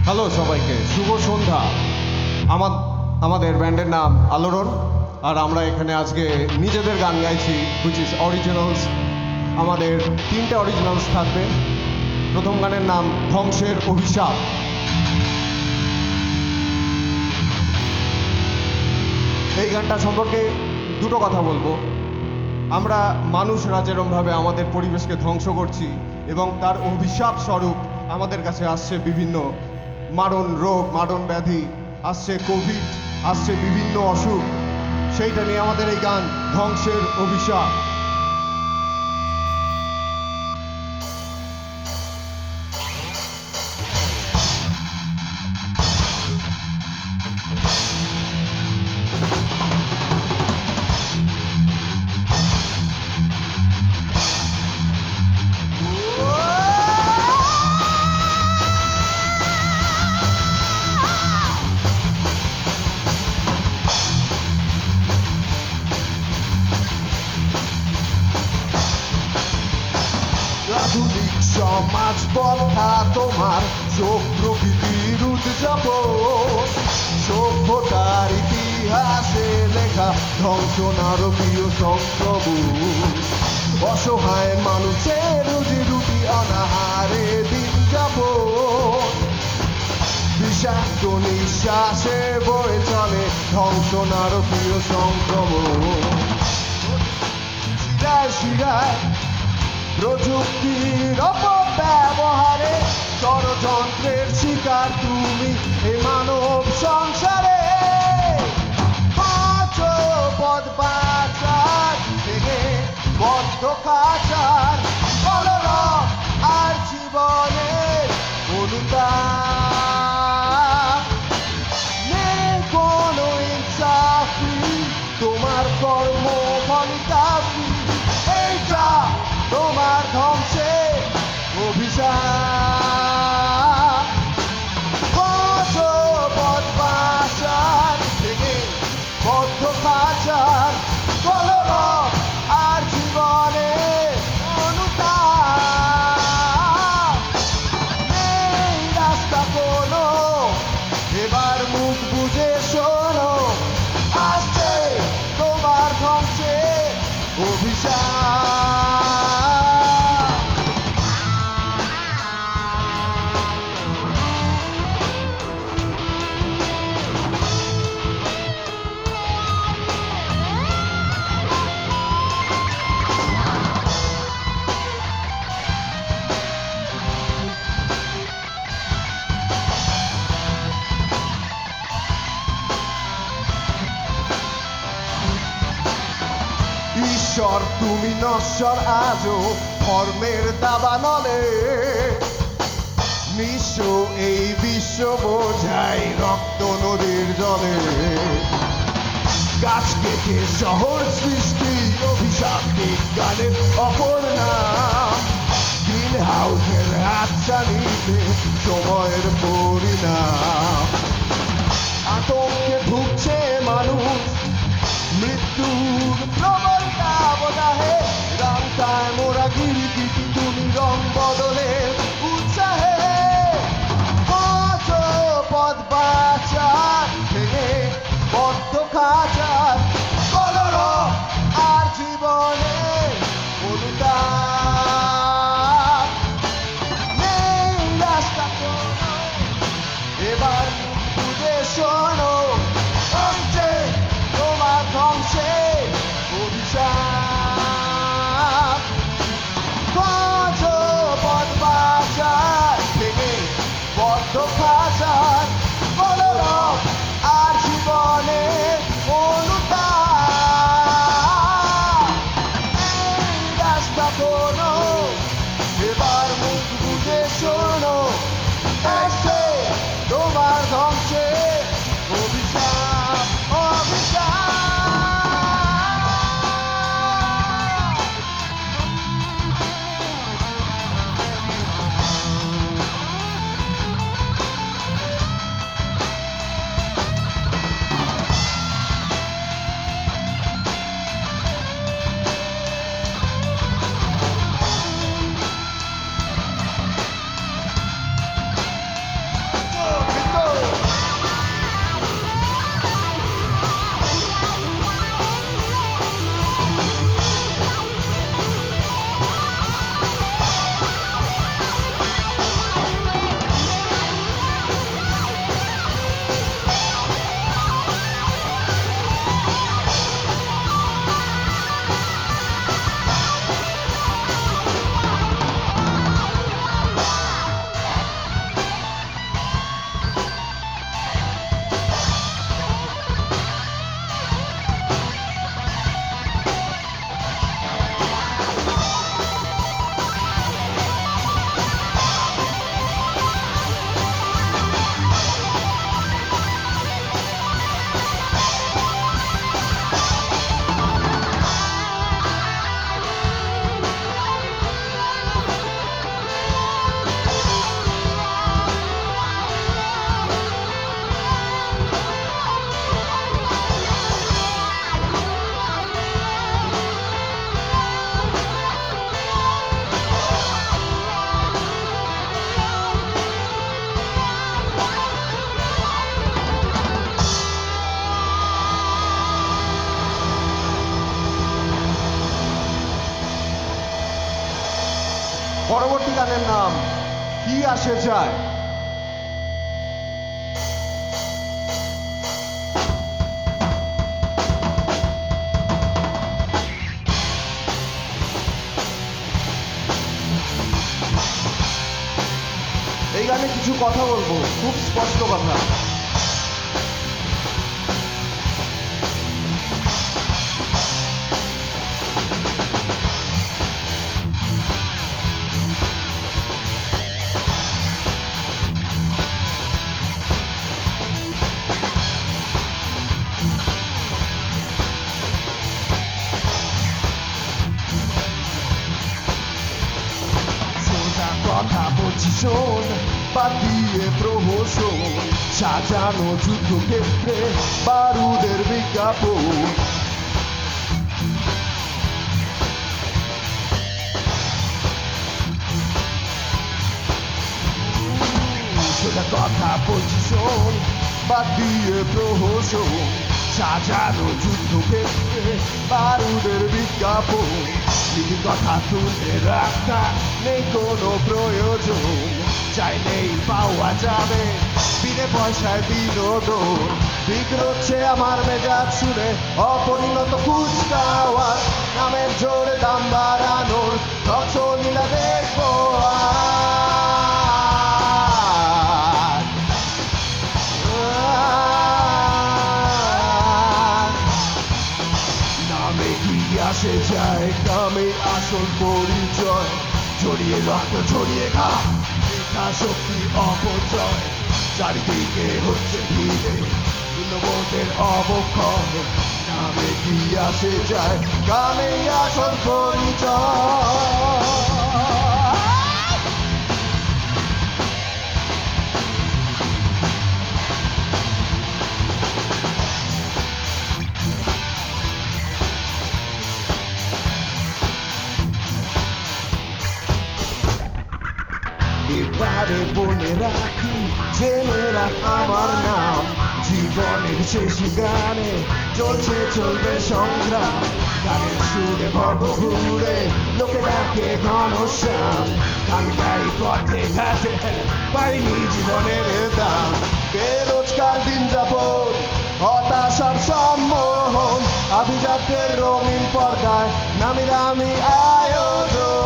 Hello সবাইকে, শুভ সন্ধ্যা। আমাদের ব্যান্ডের নাম আলোড়ন, আর আমরা এখানে আজকে নিজেদের গান গাইছি, হুইচ ইজ অরিজিনালস। আমাদের তিনটে অরিজিনালস থাকবে। প্রথম গানের নাম ধ্বংসের অভিশাপ। এই গানটা সম্পর্কে দুটো কথা বলবো। আমরা মানুষরা যেরমভাবে আমাদের পরিবেশকে ধ্বংস করছি এবং তার অভিশাপ স্বরূপ আমাদের কাছে আসছে বিভিন্ন মারণ রোগ, মারণ ব্যাধি, আসছে কোভিড, আসছে বিভিন্ন অসুখ, সেইটা নিয়ে আমাদের এই গান ধ্বংসের অভিশাপ। আধুনিক সমাজ বদ্ধা তোমার শোক প্রকৃতির উদযাপন, সভ্যতার ইতিহাসে লেখা ধ্বংস নারকীয় সংক্রমণ। অসহায় মানুষের রুজি রুটি অনাহারে দিন যাপন, বিষাক্ত নিঃশ্বাসে বয়ে চলে ধ্বংস নারকীয় সংক্রমণ। শিরায় শিরায় প্রযুক্তির অপব্যবহারে ষড়যন্ত্রের শিকার তুমি এই মানব সংসারে। পাঁচ পদ বাঁচার থেকে বদ্ধ খাচার কলরব আর জীবনের অনুতাপ। নেই কোনো ইনসাফি, তোমার কর্ম ফলিতাফি, এইটা তোমার ধ্বংসে অভিশাপ। কত পথ বাঁচার থেকে বদ্ধ খাচার কলরব আর জীবনে অনুতাপ। নেই রাস্তা কোনো, এবার মুখ বুঝে শোনো, আসছে তোমার ধ্বংসে অভিশাপ। ঈশ্বর তুমি নশ্বর আজও ধর্মের দাবানলে, নিঃস্ব এই বিশ্ব বোঝাই রক্ত নদীর জলে। গাছ কেটে শহর সৃষ্টি অভিশাপ বিজ্ঞানের অপর নাম। গ্রিন হাউসের হাতছানিতে সময়ের পরিণাম। আতঙ্কে ঢুকছে মানুষ, মৃত্যুর প্রবল দাবদাহে। রামতায় মোরা গিরিগিটি তুমি রং বদলের উৎসাহে। পাঁচ পদ বাঁচার থেকে বদ্ধ খাচার কলরব আর জীবনে অনুতাপ। নেই রাস্তা কোনো, এবার বুঝে শোনো, আসছে তোমার ধ্বংসে অভিশাপ। পাঁচ পদ বাঁচার থেকে বদ্ধ খাচার কলরব আর জীবনে অনুতাপ। এই রাস্তা কোনো, এবার মুখ বুঝে শোনো, আসছে তোমার ধ্বংসে অভিশাপ অভিশাপ। আসে যায়। এই গানে কিছু কথা বলবো, খুব স্পষ্ট কথা। কথা বলছি শোন, বাদ দিয়ে প্রহসন, সাজানো যুদ্ধক্ষেত্রে বারুদের বিজ্ঞাপন। সোজা কথা বলছি শোন, বাদ দিয়ে প্রহসন, সাজানো যুদ্ধক্ষেত্রে বারুদের বিজ্ঞাপন। নিজের কথা তুলে রাখা নেই কোনো প্রয়োজন, চাইলেই পাওয়া যাবে বিনে পয়সায় বিনোদন। বিগ্রচ্ছে আমার মেজাজ শুনে অপরিণত কুচকাওয়ার, নামের জোরে দাম বাড়ানোর রসলীলা দেখবো আসে যায় কামে আসল পরিচয়, জড়িয়ে রক্ত জড়িয়ে ঘা, মিথ্যা শক্তি অপচয়, চারিদিকে হচ্ছে ভিড়ে মূল্যবোধের অবক্ষয়। নামে কি আসে যায় কামে আসল পরিচয়। এবারে বলে রাখি, জেনে রাখ আমার নাম, জীবনের শেষ গানে চলছে চলবে সংগ্রাম। গানের সুরে ভবঘুরে লোকে ডাকে ঘনশ্যাম, গান গাই পথে ঘাটে পাইনি জীবনের দাম। বেরোজগার দিন যাপন, হতাশার সম্মোহন, আভিজাত্যের রঙিন পর্দায় নামি দামি আয়োজন।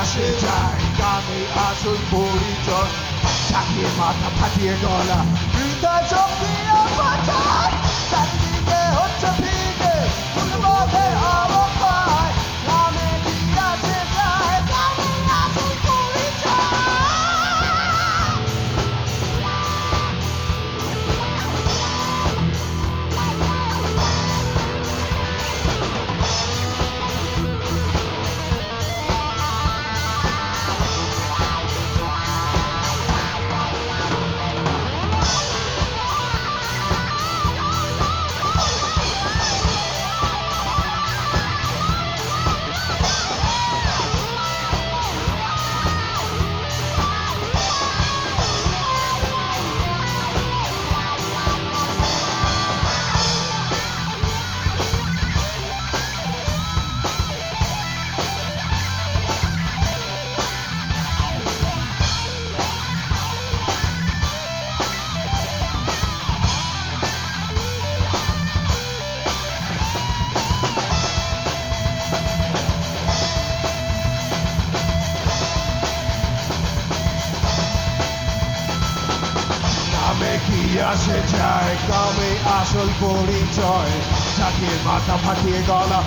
আসে যায় কামে আসল পরিচয়, চাকিয়ে মাথা ফাটিয়ে গলা, হৃদয় শক্তি অপচয়, চারিদিকে হচ্ছে ভিড়ে মূল্যবোধের অবক্ষয়। নামে কি আসে যায় কামে আসল পরিচয়। নামে কি আসে যায় কামে আসল পরিচয়, চাকিয়ে মাথা ফাটিয়ে গলা,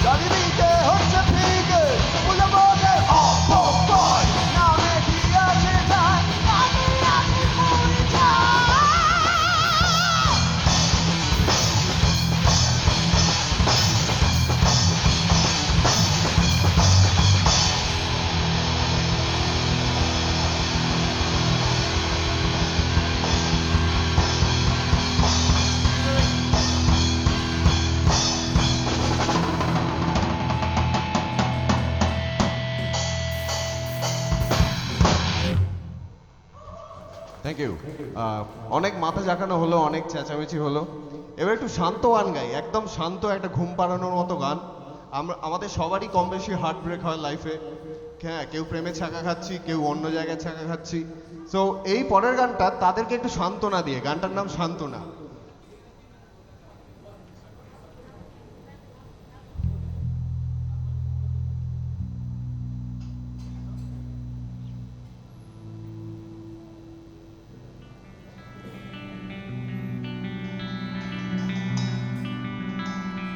চারিদিকে হচ্ছে ভিড়ে মূল্যবোধের অপচয়। নামে কি আসে যায় কামে আসল পরিচয়। Thank you. অনেক মাথা ঝাঁকানো হলো, অনেক চেঁচামেচি হলো, এবার একটু শান্ত গান গাই, একদম শান্ত একটা ঘুম পাড়ানোর মতো গান। আমাদের সবারই কম বেশি হার্ট ব্রেক হয় লাইফে, হ্যাঁ, কেউ প্রেমে ছ্যাঁকা খাচ্ছি, কেউ অন্য জায়গায় ছ্যাঁকা খাচ্ছি। সো এই পরের গানটা তাদেরকে একটু সান্ত্বনা দিয়ে, গানটার নাম সান্ত্বনা।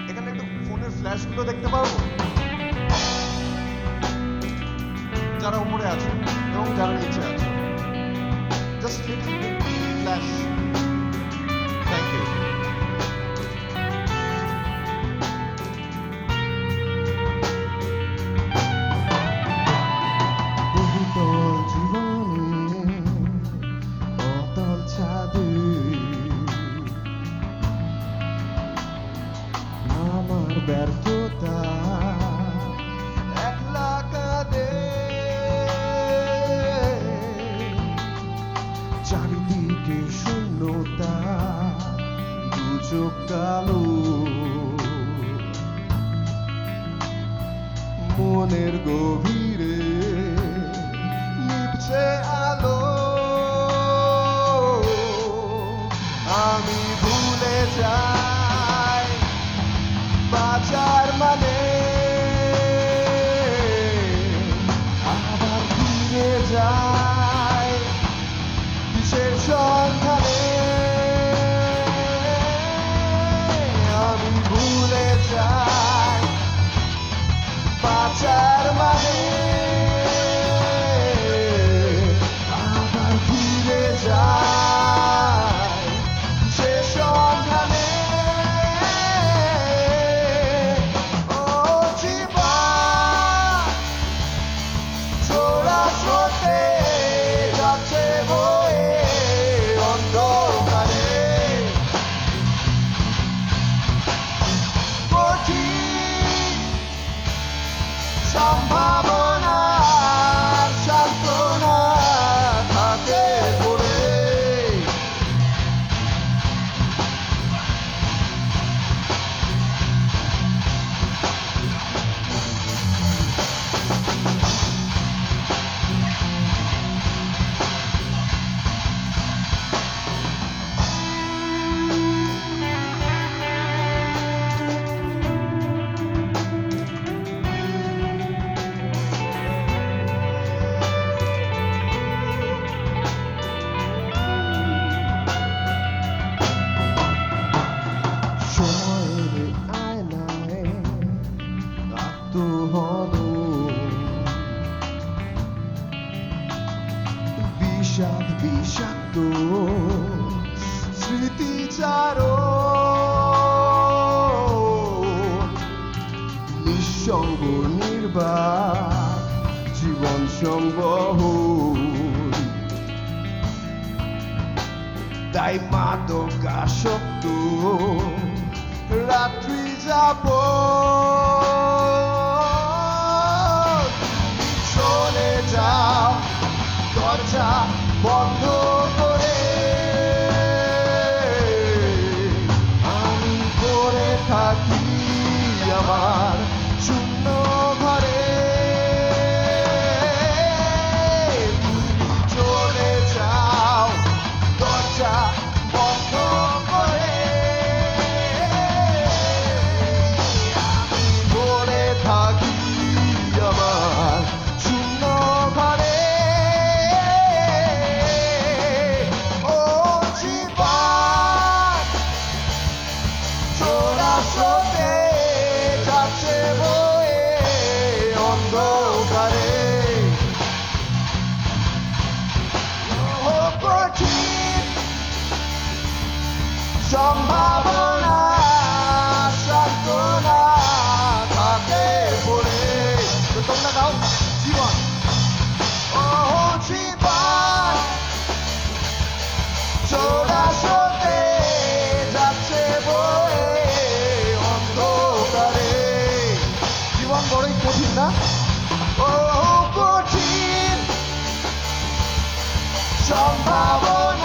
এখানে একটু ফোনের ফ্ল্যাশগুলো দেখতে পারবো, যারা উপরে আছে এবং যারা নিচে আছে, just little flash. Thank you. বহুতল জীবনে অতল ছাদে আমার ব্যর্থতা একলা কাঁদে, চারিদিকে শূন্যতা, দু চোখ কালো, মনের গভীরে নিভছে আলো। আমি ভুলে যাই বাঁচার মানে, আবার ফিরে যাই কিসের সন্ধানে। আমি ভুলে যাই বাঁচার মানে, আবার ফিরে যাই কিসের সন্ধানে। ও জীবন ছোড়া স্রোতে যাচ্ছে বয়ে অন্ধকারে, কঠিন সম্ভাবনার সান্ত্বনা থাকে পড়ে। সময়ের আয়নায় আত্মহন, বিষাদ বিষাক্ত স্মৃতিচার, নিঃসঙ্গ নির্বাক জীবন সংবহ, তাই মাদকাসক্ত রাত্রি যাব চলে যাও দরজা বন্ধ করে। আমি পড়ে থাকি আমার শূন্য ঘরে, তুমি চলে যাও দরজা বন্ধ করে। আমি পড়ে থাকি আমার শূন্য ঘরে। ও জীবন ছোড়া স্রোতে যাচ্ছে বয়ে অন্ধকারে, ও কঠিন সম্ভাবনা সান্ত্বনা থাকে পড়ে। তো তোমরা গাও জীবন, ও জীবন ছোড়া স্রোতে যাচ্ছে বয়ে অন্ধকারে। জীবন বড়ই কঠিন না? ও কঠিন সম্ভাবনা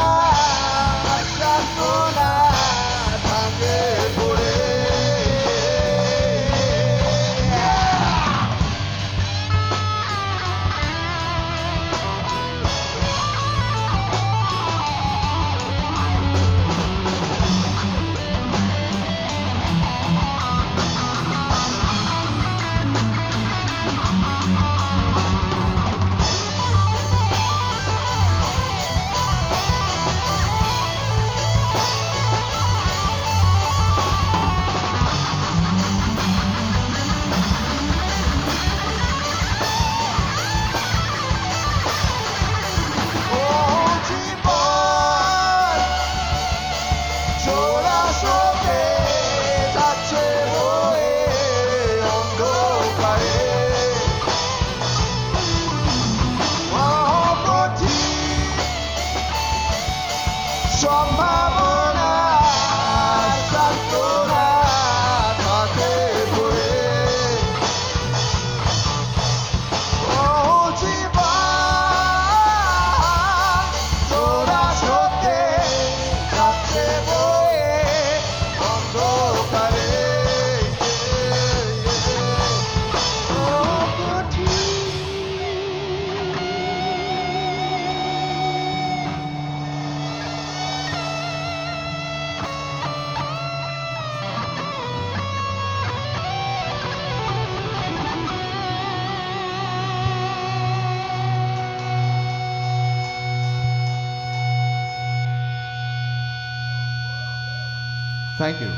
thank you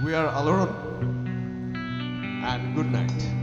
we are alone and good night.